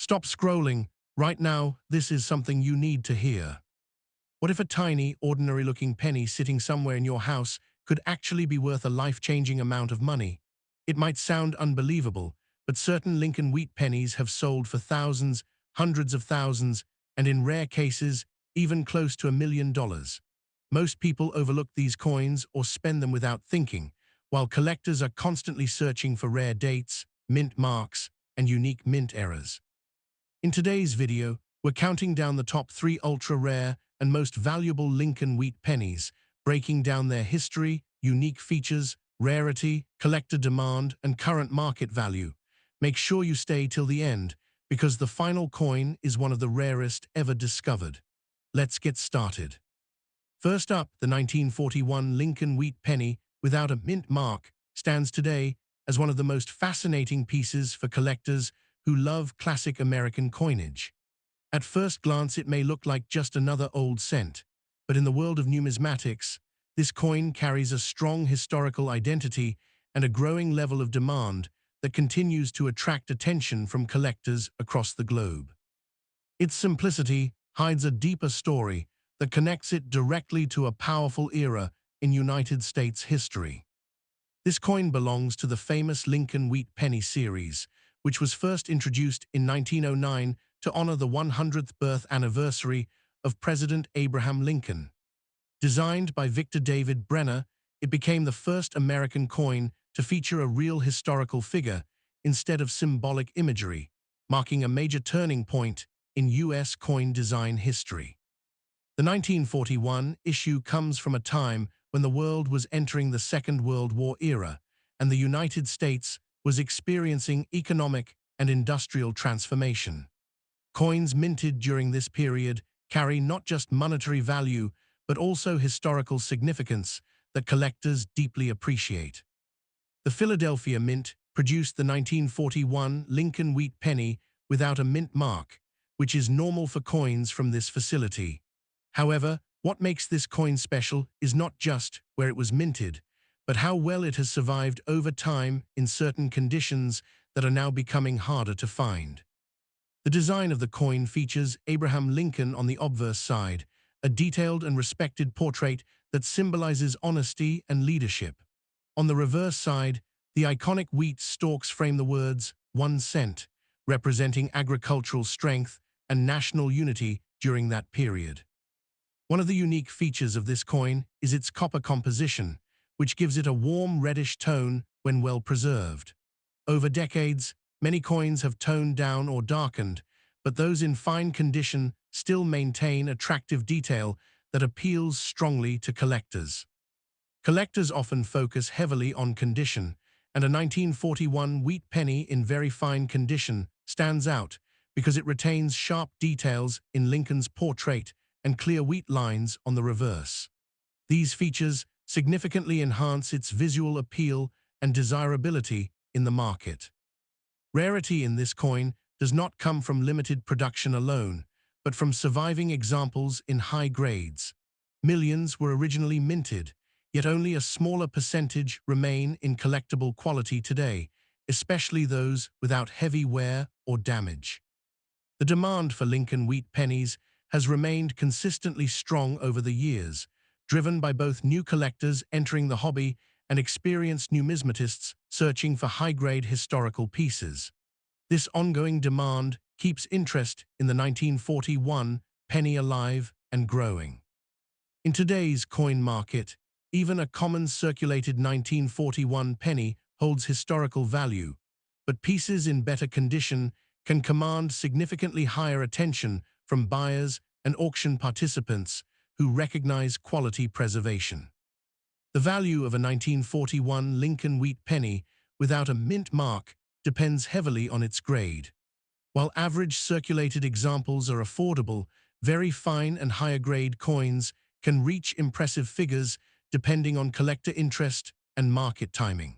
Stop scrolling. Right now, this is something you need to hear. What if a tiny, ordinary-looking penny sitting somewhere in your house could actually be worth a life-changing amount of money? It might sound unbelievable, but certain Lincoln Wheat pennies have sold for thousands, hundreds of thousands, and in rare cases, even close to $1 million. Most people overlook these coins or spend them without thinking, while collectors are constantly searching for rare dates, mint marks, and unique mint errors. In today's video, we're counting down the top 3 ultra-rare and most valuable Lincoln Wheat pennies, breaking down their history, unique features, rarity, collector demand, and current market value. Make sure you stay till the end, because the final coin is one of the rarest ever discovered. Let's get started. First up, the 1941 Lincoln Wheat penny without a mint mark stands today as one of the most fascinating pieces for collectors who love classic American coinage. At first glance, it may look like just another old cent, but in the world of numismatics, this coin carries a strong historical identity and a growing level of demand that continues to attract attention from collectors across the globe. Its simplicity hides a deeper story that connects it directly to a powerful era in United States history. This coin belongs to the famous Lincoln Wheat Penny series, which was first introduced in 1909 to honor the 100th birth anniversary of President Abraham Lincoln. Designed by Victor David Brenner, it became the first American coin to feature a real historical figure instead of symbolic imagery, marking a major turning point in U.S. coin design history. The 1941 issue comes from a time when the world was entering the Second World War era, and the United States was experiencing economic and industrial transformation. Coins minted during this period carry not just monetary value, but also historical significance that collectors deeply appreciate. The Philadelphia Mint produced the 1941 Lincoln Wheat penny without a mint mark, which is normal for coins from this facility. However, what makes this coin special is not just where it was minted, but how well it has survived over time in certain conditions that are now becoming harder to find. The design of the coin features Abraham Lincoln on the obverse side, a detailed and respected portrait that symbolizes honesty and leadership. On the reverse side, the iconic wheat stalks frame the words 1 cent, representing agricultural strength and national unity during that period. One of the unique features of this coin is its copper composition, which gives it a warm reddish tone when well preserved. Over decades, many coins have toned down or darkened, but those in fine condition still maintain attractive detail that appeals strongly to collectors. Collectors often focus heavily on condition, and a 1941 wheat penny in very fine condition stands out because it retains sharp details in Lincoln's portrait and clear wheat lines on the reverse. These features significantly enhance its visual appeal and desirability in the market. Rarity in this coin does not come from limited production alone, but from surviving examples in high grades. Millions were originally minted, yet only a smaller percentage remain in collectible quality today, especially those without heavy wear or damage. The demand for Lincoln Wheat pennies has remained consistently strong over the years, driven by both new collectors entering the hobby and experienced numismatists searching for high-grade historical pieces. This ongoing demand keeps interest in the 1941 penny alive and growing. In today's coin market, even a common circulated 1941 penny holds historical value, but pieces in better condition can command significantly higher attention from buyers and auction participants who recognize quality preservation. The value of a 1941 Lincoln Wheat penny without a mint mark depends heavily on its grade. While average circulated examples are affordable, very fine and higher grade coins can reach impressive figures depending on collector interest and market timing.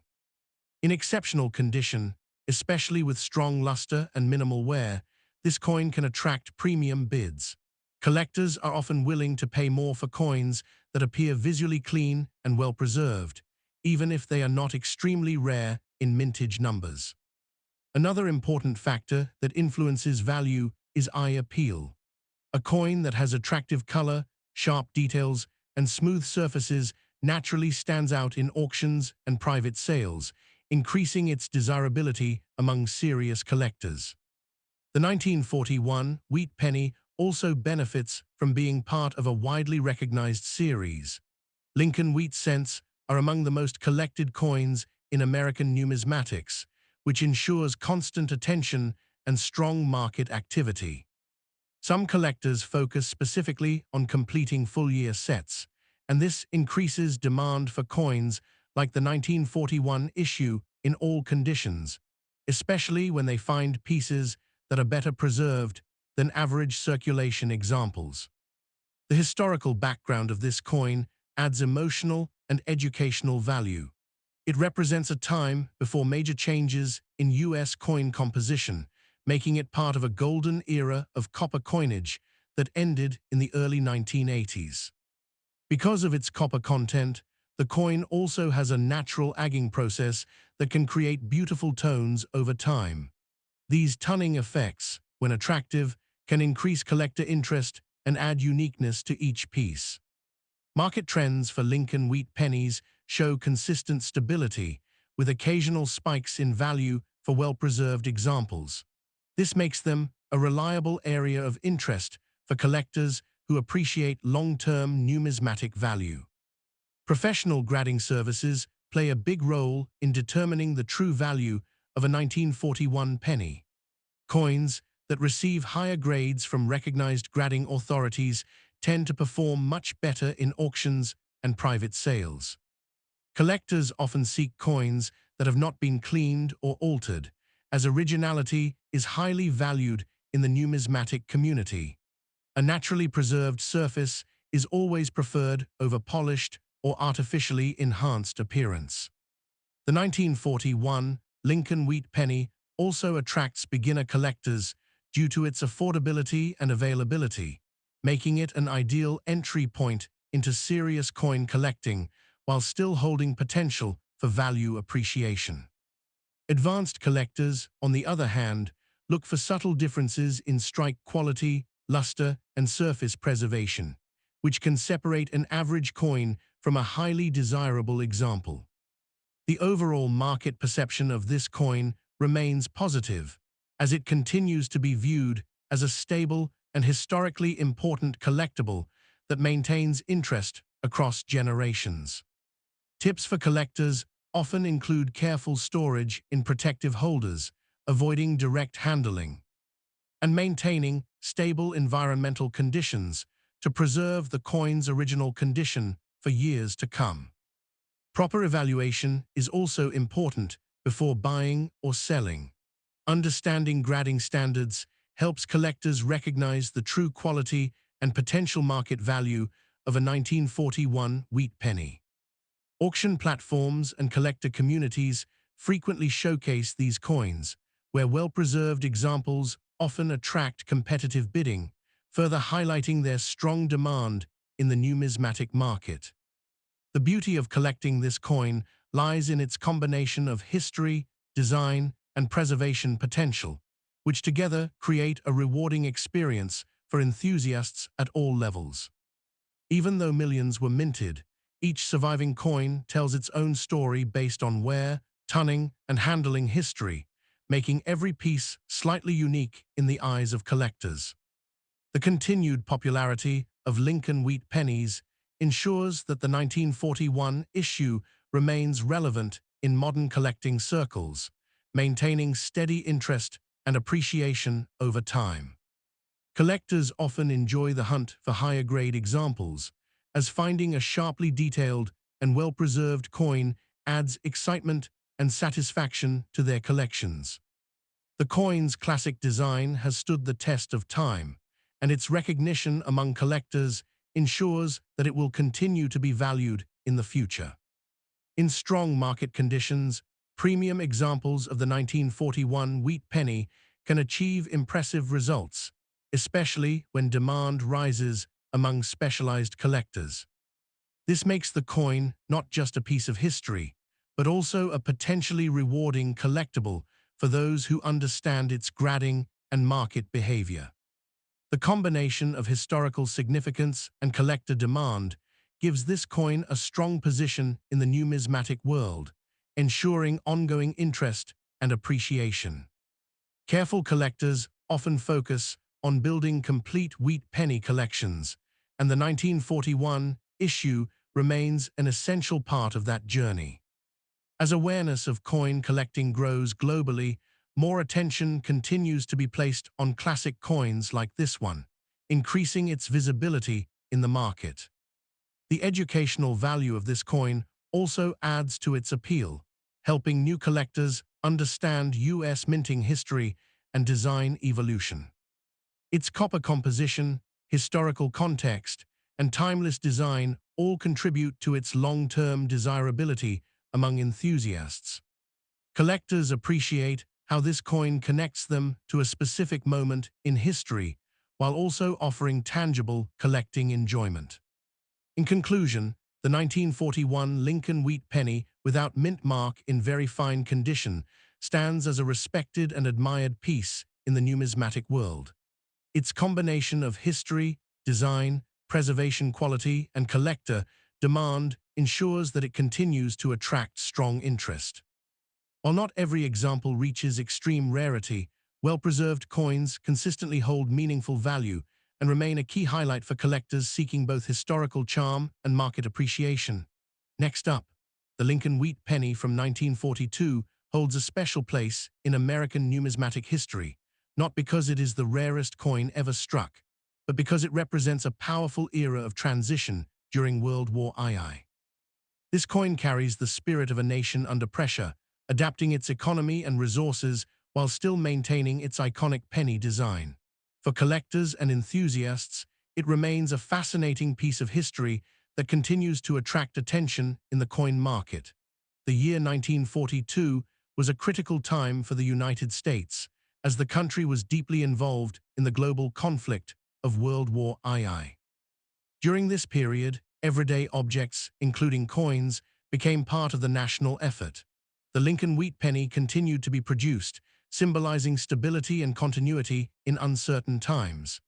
In exceptional condition, especially with strong luster and minimal wear, this coin can attract premium bids. Collectors are often willing to pay more for coins that appear visually clean and well preserved, even if they are not extremely rare in mintage numbers. Another important factor that influences value is eye appeal. A coin that has attractive color, sharp details, and smooth surfaces naturally stands out in auctions and private sales, increasing its desirability among serious collectors. The 1941 wheat penny also benefits from being part of a widely recognized series. Lincoln Wheat cents are among the most collected coins in American numismatics, which ensures constant attention and strong market activity. Some collectors focus specifically on completing full-year sets, and this increases demand for coins like the 1941 issue in all conditions, especially when they find pieces that are better preserved than average circulation examples. The historical background of this coin adds emotional and educational value. It represents a time before major changes in U.S. coin composition, making it part of a golden era of copper coinage that ended in the early 1980s. Because of its copper content, the coin also has a natural agging process that can create beautiful tones over time. These tunning effects, when attractive, can increase collector interest and add uniqueness to each piece. Market trends for Lincoln Wheat pennies show consistent stability, with occasional spikes in value for well-preserved examples. This makes them a reliable area of interest for collectors who appreciate long-term numismatic value. Professional grading services play a big role in determining the true value of a 1941 penny. Coins that receive higher grades from recognized grading authorities tend to perform much better in auctions and private sales. Collectors often seek coins that have not been cleaned or altered, as originality is highly valued in the numismatic community. A naturally preserved surface is always preferred over polished or artificially enhanced appearance. The 1941 Lincoln Wheat penny also attracts beginner collectors due to its affordability and availability, making it an ideal entry point into serious coin collecting while still holding potential for value appreciation. Advanced collectors, on the other hand, look for subtle differences in strike quality, luster, and surface preservation, which can separate an average coin from a highly desirable example. The overall market perception of this coin remains positive, as it continues to be viewed as a stable and historically important collectible that maintains interest across generations. Tips for collectors often include careful storage in protective holders, avoiding direct handling, and maintaining stable environmental conditions to preserve the coin's original condition for years to come. Proper evaluation is also important before buying or selling. Understanding grading standards helps collectors recognize the true quality and potential market value of a 1941 wheat penny. Auction platforms and collector communities frequently showcase these coins, where well-preserved examples often attract competitive bidding, further highlighting their strong demand in the numismatic market. The beauty of collecting this coin lies in its combination of history, design, and preservation potential, which together create a rewarding experience for enthusiasts at all levels. Even though millions were minted, each surviving coin tells its own story based on wear, tunning, and handling history, making every piece slightly unique in the eyes of collectors. The continued popularity of Lincoln Wheat pennies ensures that the 1941 issue remains relevant in modern collecting circles, maintaining steady interest and appreciation over time. Collectors often enjoy the hunt for higher-grade examples, as finding a sharply detailed and well-preserved coin adds excitement and satisfaction to their collections. The coin's classic design has stood the test of time, and its recognition among collectors ensures that it will continue to be valued in the future. In strong market conditions, premium examples of the 1941 wheat penny can achieve impressive results, especially when demand rises among specialized collectors. This makes the coin not just a piece of history, but also a potentially rewarding collectible for those who understand its grading and market behavior. The combination of historical significance and collector demand gives this coin a strong position in the numismatic world, ensuring ongoing interest and appreciation. Careful collectors often focus on building complete wheat penny collections, and the 1941 issue remains an essential part of that journey. As awareness of coin collecting grows globally, more attention continues to be placed on classic coins like this one, increasing its visibility in the market. The educational value of this coin also adds to its appeal, helping new collectors understand U.S. minting history and design evolution. Its copper composition, historical context, and timeless design all contribute to its long-term desirability among enthusiasts. Collectors appreciate how this coin connects them to a specific moment in history, while also offering tangible collecting enjoyment. In conclusion, the 1941 Lincoln Wheat Penny without mint mark in very fine condition stands as a respected and admired piece in the numismatic world. Its combination of history, design, preservation quality, and collector demand ensures that it continues to attract strong interest. While not every example reaches extreme rarity, well-preserved coins consistently hold meaningful value and remain a key highlight for collectors seeking both historical charm and market appreciation. Next up, the Lincoln Wheat Penny from 1942 holds a special place in American numismatic history, not because it is the rarest coin ever struck, but because it represents a powerful era of transition during World War II. This coin carries the spirit of a nation under pressure, adapting its economy and resources while still maintaining its iconic penny design. For collectors and enthusiasts, it remains a fascinating piece of history that continues to attract attention in the coin market. The year 1942 was a critical time for the United States, as the country was deeply involved in the global conflict of World War II. During this period, everyday objects, including coins, became part of the national effort. The Lincoln Wheat Penny continued to be produced, symbolizing stability and continuity in uncertain times.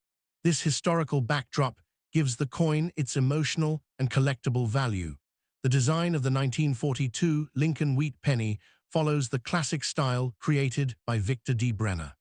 This historical backdrop gives the coin its emotional and collectible value. The design of the 1942 Lincoln Wheat Penny follows the classic style created by Victor D. Brenner.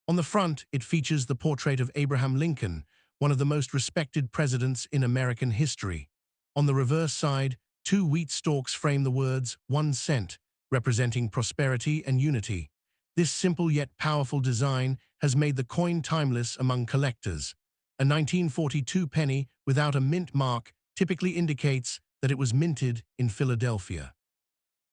On the front, it features the portrait of Abraham Lincoln, one of the most respected presidents in American history. On the reverse side, two wheat stalks frame the words 1 cent, representing prosperity and unity. This simple yet powerful design has made the coin timeless among collectors. A 1942 penny without a mint mark typically indicates that it was minted in Philadelphia.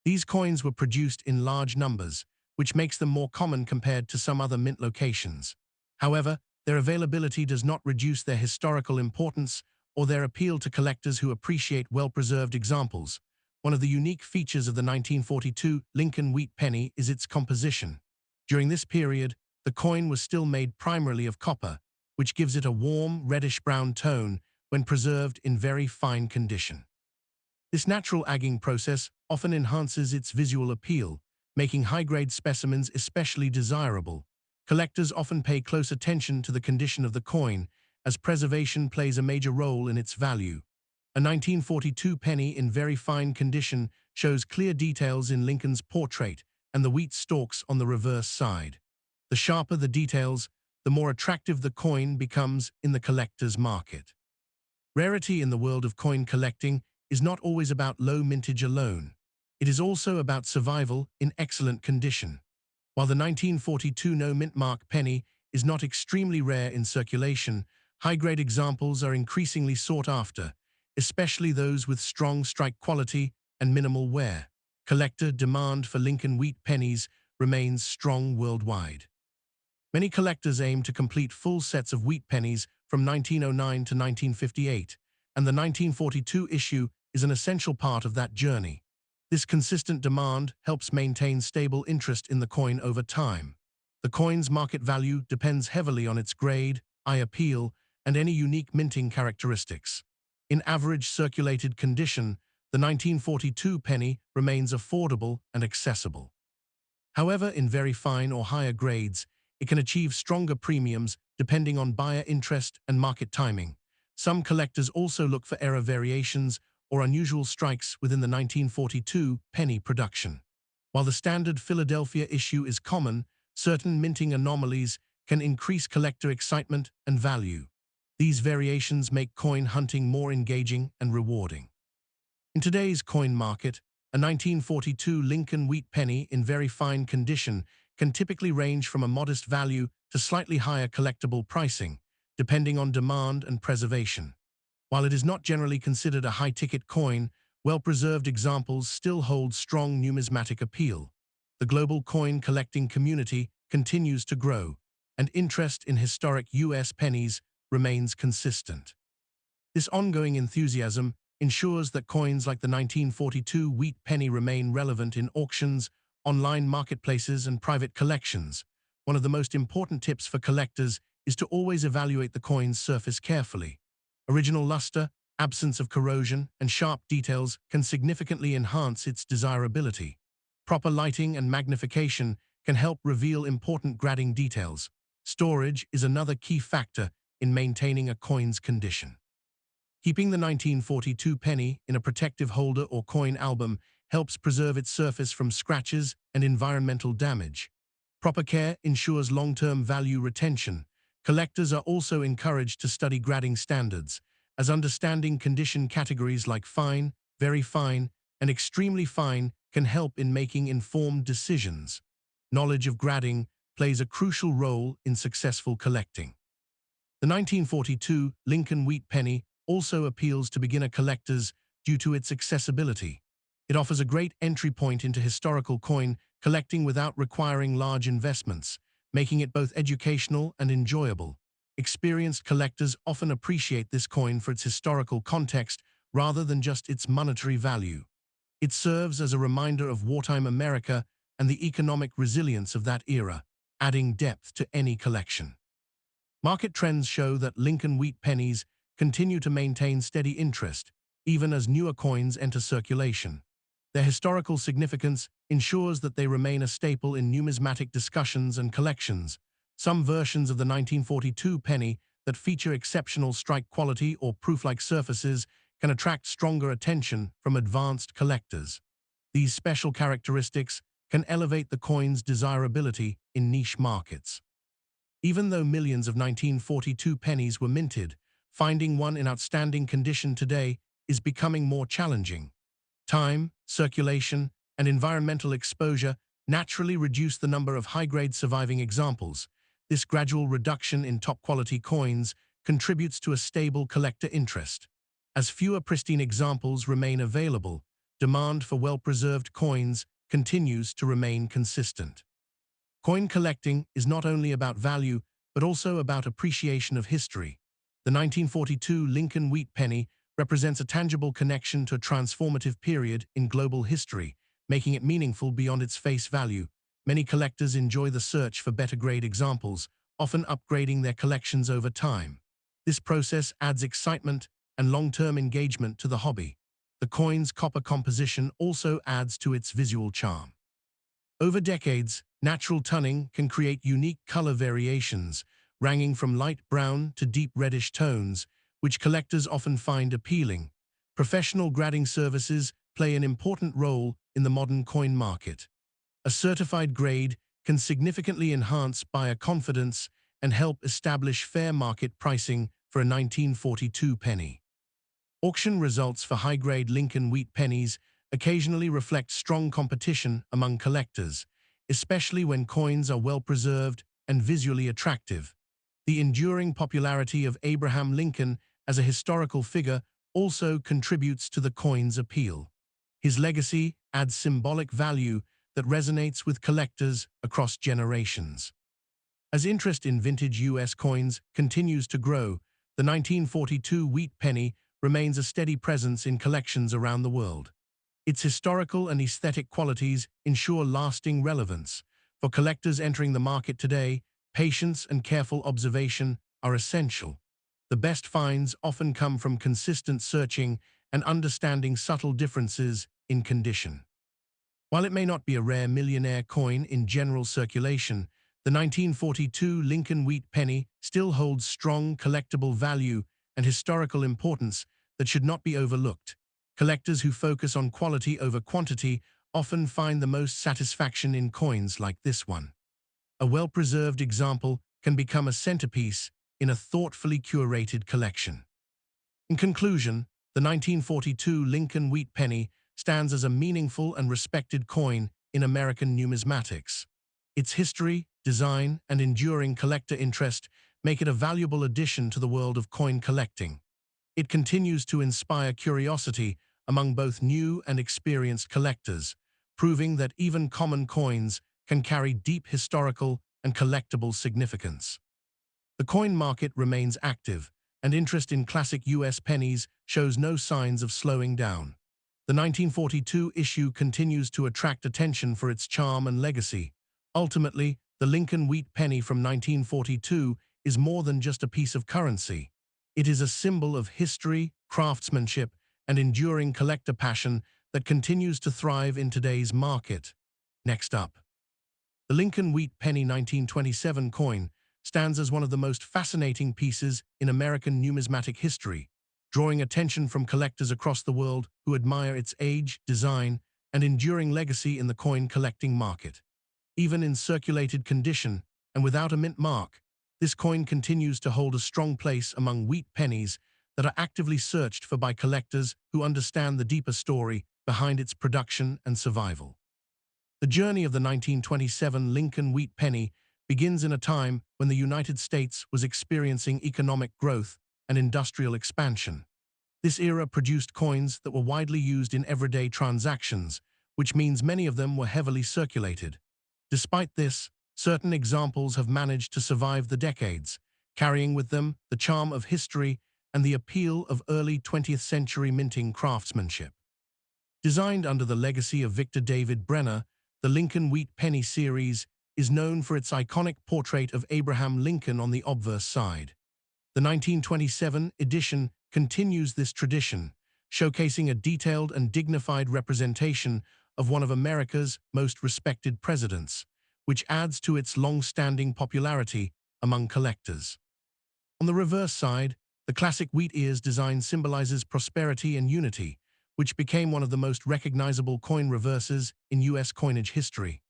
These coins were produced in large numbers, which makes them more common compared to some other mint locations. However, their availability does not reduce their historical importance or their appeal to collectors who appreciate well-preserved examples. One of the unique features of the 1942 Lincoln Wheat Penny is its composition. During this period, the coin was still made primarily of copper, which gives it a warm, reddish-brown tone when preserved in very fine condition. This natural agging process often enhances its visual appeal, making high-grade specimens especially desirable. Collectors often pay close attention to the condition of the coin, as preservation plays a major role in its value. A 1942 penny in very fine condition shows clear details in Lincoln's portrait and the wheat stalks on the reverse side. The sharper the details, the more attractive the coin becomes in the collector's market. Rarity in the world of coin collecting is not always about low mintage alone. It is also about survival in excellent condition. While the 1942 no-mint mark penny is not extremely rare in circulation, high-grade examples are increasingly sought after, especially those with strong strike quality and minimal wear. Collector demand for Lincoln Wheat Pennies remains strong worldwide. Many collectors aim to complete full sets of wheat pennies from 1909 to 1958, and the 1942 issue is an essential part of that journey. This consistent demand helps maintain stable interest in the coin over time. The coin's market value depends heavily on its grade, eye appeal, and any unique minting characteristics. In average circulated condition, the 1942 penny remains affordable and accessible. However, in very fine or higher grades, it can achieve stronger premiums depending on buyer interest and market timing. Some collectors also look for error variations or unusual strikes within the 1942 penny production. While the standard Philadelphia issue is common, certain minting anomalies can increase collector excitement and value. These variations make coin hunting more engaging and rewarding. In today's coin market, a 1942 Lincoln Wheat Penny in very fine condition can typically range from a modest value to slightly higher collectible pricing, depending on demand and preservation. While it is not generally considered a high-ticket coin, well-preserved examples still hold strong numismatic appeal. The global coin collecting community continues to grow, and interest in historic U.S. pennies remains consistent. This ongoing enthusiasm ensures that coins like the 1942 wheat penny remain relevant in auctions, online marketplaces, and private collections. One of the most important tips for collectors is to always evaluate the coin's surface carefully. Original luster, absence of corrosion, and sharp details can significantly enhance its desirability. Proper lighting and magnification can help reveal important grading details. Storage is another key factor in maintaining a coin's condition. Keeping the 1942 penny in a protective holder or coin album helps preserve its surface from scratches and environmental damage. Proper care ensures long-term value retention. Collectors are also encouraged to study grading standards, as understanding condition categories like fine, very fine, and extremely fine can help in making informed decisions. Knowledge of grading plays a crucial role in successful collecting. The 1942 Lincoln Wheat Penny also appeals to beginner collectors due to its accessibility. It offers a great entry point into historical coin collecting without requiring large investments, making it both educational and enjoyable. Experienced collectors often appreciate this coin for its historical context rather than just its monetary value. It serves as a reminder of wartime America and the economic resilience of that era, adding depth to any collection. Market trends show that Lincoln Wheat Pennies continue to maintain steady interest, even as newer coins enter circulation. Their historical significance ensures that they remain a staple in numismatic discussions and collections. Some versions of the 1942 penny that feature exceptional strike quality or proof-like surfaces can attract stronger attention from advanced collectors. These special characteristics can elevate the coin's desirability in niche markets. Even though millions of 1942 pennies were minted, finding one in outstanding condition today is becoming more challenging. Time, circulation, and environmental exposure naturally reduce the number of high-grade surviving examples. This gradual reduction in top-quality coins contributes to a stable collector interest. As fewer pristine examples remain available, demand for well-preserved coins continues to remain consistent. Coin collecting is not only about value, but also about appreciation of history. The 1942 Lincoln Wheat Penny represents a tangible connection to a transformative period in global history, making it meaningful beyond its face value. Many collectors enjoy the search for better-grade examples, often upgrading their collections over time. This process adds excitement and long-term engagement to the hobby. The coin's copper composition also adds to its visual charm. Over decades, natural tunning can create unique color variations, ranging from light brown to deep reddish tones, which collectors often find appealing. Professional grading services play an important role in the modern coin market. A certified grade can significantly enhance buyer confidence and help establish fair market pricing for a 1942 penny. Auction results for high-grade Lincoln Wheat Pennies occasionally reflect strong competition among collectors, especially when coins are well-preserved and visually attractive. The enduring popularity of Abraham Lincoln as a historical figure also contributes to the coin's appeal. His legacy adds symbolic value that resonates with collectors across generations. As interest in vintage U.S. coins continues to grow, the 1942 wheat penny remains a steady presence in collections around the world. Its historical and aesthetic qualities ensure lasting relevance. For collectors entering the market today, patience and careful observation are essential. The best finds often come from consistent searching and understanding subtle differences in condition. While it may not be a rare millionaire coin in general circulation, the 1942 Lincoln Wheat Penny still holds strong collectible value and historical importance that should not be overlooked. Collectors who focus on quality over quantity often find the most satisfaction in coins like this one. A well-preserved example can become a centerpiece in a thoughtfully curated collection. In conclusion, the 1942 Lincoln Wheat Penny stands as a meaningful and respected coin in American numismatics. Its history, design, and enduring collector interest make it a valuable addition to the world of coin collecting. It continues to inspire curiosity among both new and experienced collectors, proving that even common coins can carry deep historical and collectible significance. The coin market remains active, and interest in classic U.S. pennies shows no signs of slowing down. The 1942 issue continues to attract attention for its charm and legacy. Ultimately, the Lincoln Wheat Penny from 1942 is more than just a piece of currency. It is a symbol of history, craftsmanship, and enduring collector passion that continues to thrive in today's market. Next up, the Lincoln Wheat Penny 1927 coin stands as one of the most fascinating pieces in American numismatic history, drawing attention from collectors across the world who admire its age, design, and enduring legacy in the coin collecting market. Even in circulated condition and without a mint mark, this coin continues to hold a strong place among wheat pennies that are actively searched for by collectors who understand the deeper story behind its production and survival. The journey of the 1927 Lincoln Wheat Penny begins in a time when the United States was experiencing economic growth and industrial expansion. This era produced coins that were widely used in everyday transactions, which means many of them were heavily circulated. Despite this, certain examples have managed to survive the decades, carrying with them the charm of history and the appeal of early 20th century minting craftsmanship. Designed under the legacy of Victor David Brenner, the Lincoln Wheat Penny series is known for its iconic portrait of Abraham Lincoln on the obverse side. The 1927 edition continues this tradition, showcasing a detailed and dignified representation of one of America's most respected presidents, which adds to its long-standing popularity among collectors. On the reverse side, the classic wheat ears design symbolizes prosperity and unity, which became one of the most recognizable coin reverses in U.S. coinage history.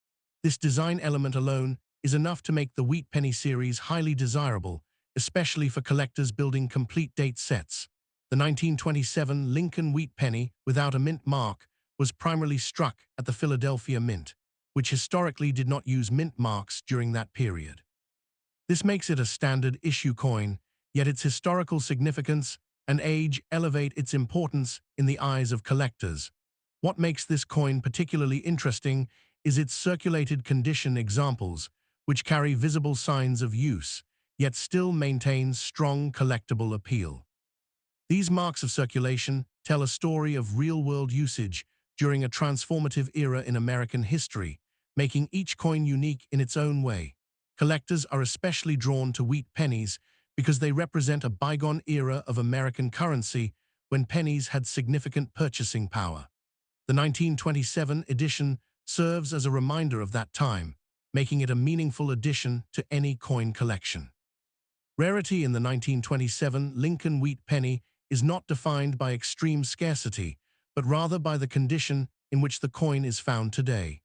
This design element alone is enough to make the Wheat Penny series highly desirable, especially for collectors building complete date sets. The 1927 Lincoln Wheat Penny, without a mint mark, was primarily struck at the Philadelphia Mint, which historically did not use mint marks during that period. This makes it a standard issue coin, yet its historical significance and age elevate its importance in the eyes of collectors. What makes this coin particularly interesting is its circulated condition examples, which carry visible signs of use, yet still maintain strong collectible appeal. These marks of circulation tell a story of real-world usage during a transformative era in American history, making each coin unique in its own way. Collectors are especially drawn to wheat pennies because they represent a bygone era of American currency when pennies had significant purchasing power. The 1927 edition serves as a reminder of that time, making it a meaningful addition to any coin collection. Rarity in the 1927 Lincoln Wheat Penny is not defined by extreme scarcity, but rather by the condition in which the coin is found today.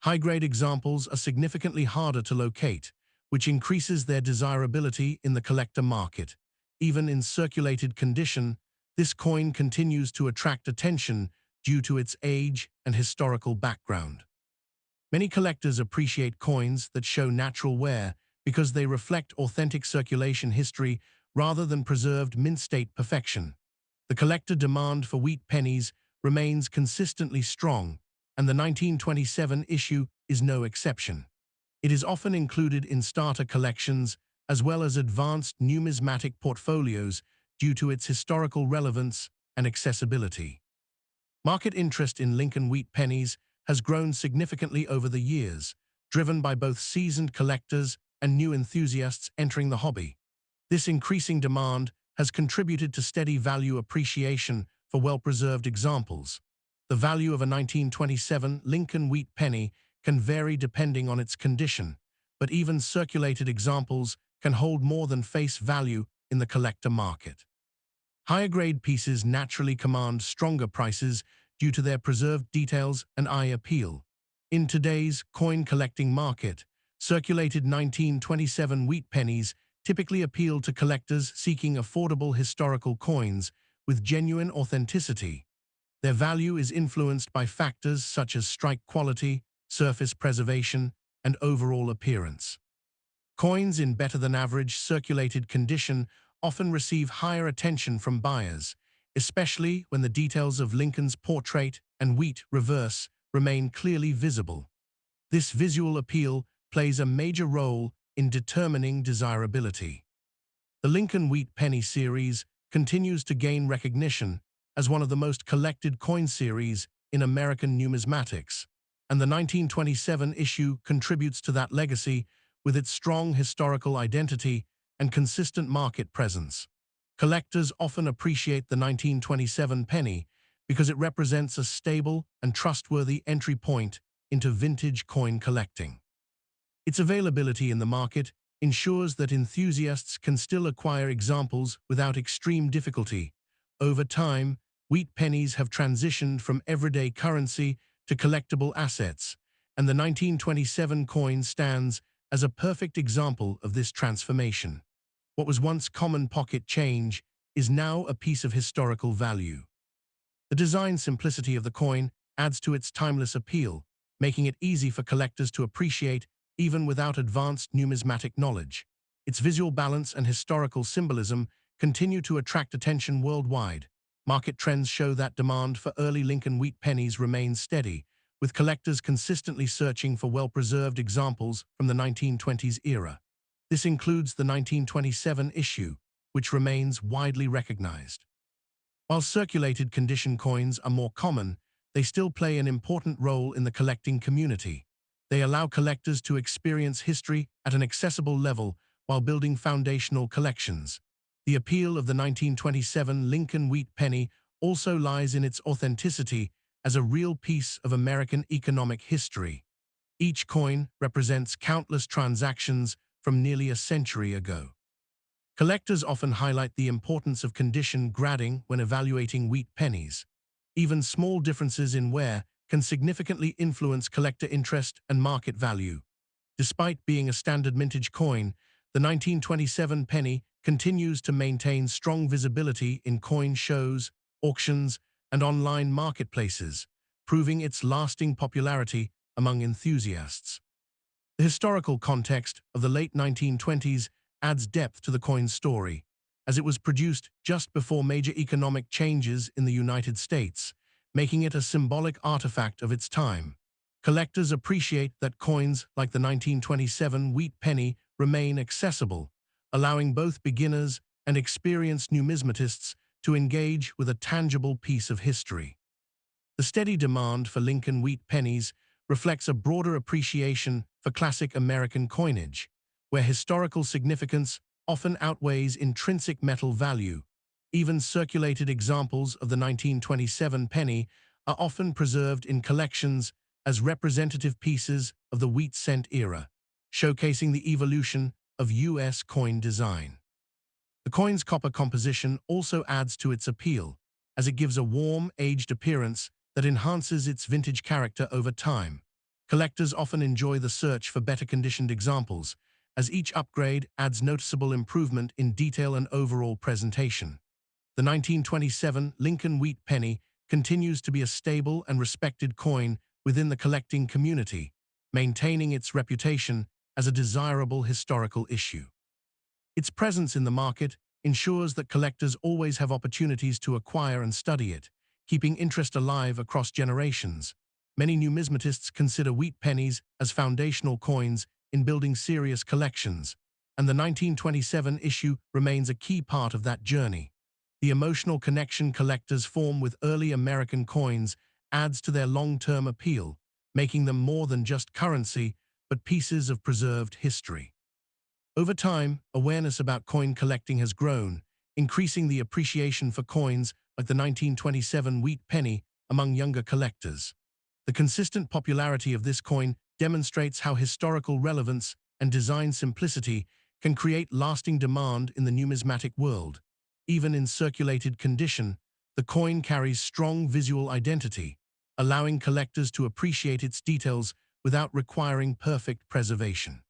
High-grade examples are significantly harder to locate, which increases their desirability in the collector market. Even in circulated condition, this coin continues to attract attention due to its age and historical background. Many collectors appreciate coins that show natural wear because they reflect authentic circulation history rather than preserved mint-state perfection. The collector demand for wheat pennies remains consistently strong, and the 1927 issue is no exception. It is often included in starter collections as well as advanced numismatic portfolios due to its historical relevance and accessibility. Market interest in Lincoln Wheat Pennies has grown significantly over the years, driven by both seasoned collectors and new enthusiasts entering the hobby. This increasing demand has contributed to steady value appreciation for well-preserved examples. The value of a 1927 Lincoln Wheat penny can vary depending on its condition, but even circulated examples can hold more than face value in the collector market. Higher-grade pieces naturally command stronger prices due to their preserved details and eye appeal. In today's coin-collecting market, circulated 1927 wheat pennies typically appeal to collectors seeking affordable historical coins with genuine authenticity. Their value is influenced by factors such as strike quality, surface preservation, and overall appearance. Coins in better-than-average circulated condition often receive higher attention from buyers, especially when the details of Lincoln's portrait and wheat reverse remain clearly visible. This visual appeal plays a major role in determining desirability. The Lincoln Wheat Penny series continues to gain recognition as one of the most collected coin series in American numismatics, and the 1927 issue contributes to that legacy with its strong historical identity and consistent market presence. Collectors often appreciate the 1927 penny because it represents a stable and trustworthy entry point into vintage coin collecting. Its availability in the market ensures that enthusiasts can still acquire examples without extreme difficulty. Over time, wheat pennies have transitioned from everyday currency to collectible assets, and the 1927 coin stands as a perfect example of this transformation. What was once common pocket change is now a piece of historical value. The design simplicity of the coin adds to its timeless appeal, making it easy for collectors to appreciate even without advanced numismatic knowledge. Its visual balance and historical symbolism continue to attract attention worldwide. Market trends show that demand for early Lincoln Wheat pennies remains steady, with collectors consistently searching for well-preserved examples from the 1920s era. This includes the 1927 issue, which remains widely recognized. While circulated condition coins are more common, they still play an important role in the collecting community. They allow collectors to experience history at an accessible level while building foundational collections. The appeal of the 1927 Lincoln Wheat penny also lies in its authenticity as a real piece of American economic history. Each coin represents countless transactions from nearly a century ago. Collectors often highlight the importance of condition grading when evaluating wheat pennies. Even small differences in wear can significantly influence collector interest and market value. Despite being a standard mintage coin, the 1927 penny continues to maintain strong visibility in coin shows, auctions, and online marketplaces, proving its lasting popularity among enthusiasts. The historical context of the late 1920s adds depth to the coin's story, as it was produced just before major economic changes in the United States, making it a symbolic artifact of its time. Collectors appreciate that coins like the 1927 wheat penny remain accessible, allowing both beginners and experienced numismatists to engage with a tangible piece of history. The steady demand for Lincoln Wheat pennies reflects a broader appreciation for classic American coinage, where historical significance often outweighs intrinsic metal value. Even circulated examples of the 1927 penny are often preserved in collections as representative pieces of the wheat cent era, showcasing the evolution of U.S. coin design. The coin's copper composition also adds to its appeal, as it gives a warm, aged appearance that enhances its vintage character over time. Collectors often enjoy the search for better-conditioned examples, as each upgrade adds noticeable improvement in detail and overall presentation. The 1927 Lincoln Wheat penny continues to be a stable and respected coin within the collecting community, maintaining its reputation as a desirable historical issue. Its presence in the market ensures that collectors always have opportunities to acquire and study it, keeping interest alive across generations. Many numismatists consider wheat pennies as foundational coins in building serious collections, and the 1927 issue remains a key part of that journey. The emotional connection collectors form with early American coins adds to their long-term appeal, making them more than just currency, but pieces of preserved history. Over time, awareness about coin collecting has grown, increasing the appreciation for coins like the 1927 wheat penny among younger collectors. The consistent popularity of this coin demonstrates how historical relevance and design simplicity can create lasting demand in the numismatic world. Even in circulated condition, the coin carries strong visual identity, allowing collectors to appreciate its details without requiring perfect preservation.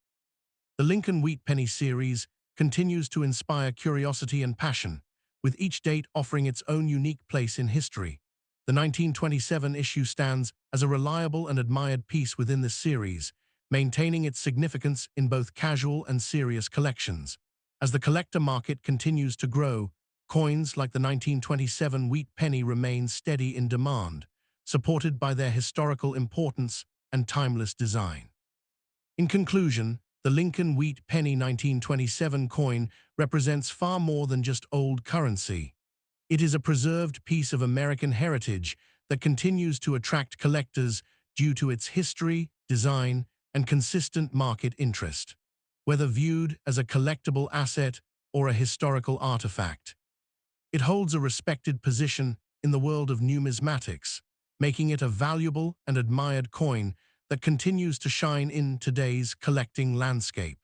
The Lincoln Wheat Penny series continues to inspire curiosity and passion, with each date offering its own unique place in history. The 1927 issue stands as a reliable and admired piece within this series, maintaining its significance in both casual and serious collections. As the collector market continues to grow, coins like the 1927 wheat penny remain steady in demand, supported by their historical importance and timeless design. In conclusion, the Lincoln Wheat Penny 1927 coin represents far more than just old currency. It is a preserved piece of American heritage that continues to attract collectors due to its history, design, and consistent market interest. Whether viewed as a collectible asset or a historical artifact, it holds a respected position in the world of numismatics, making it a valuable and admired coin that continues to shine in today's collecting landscape.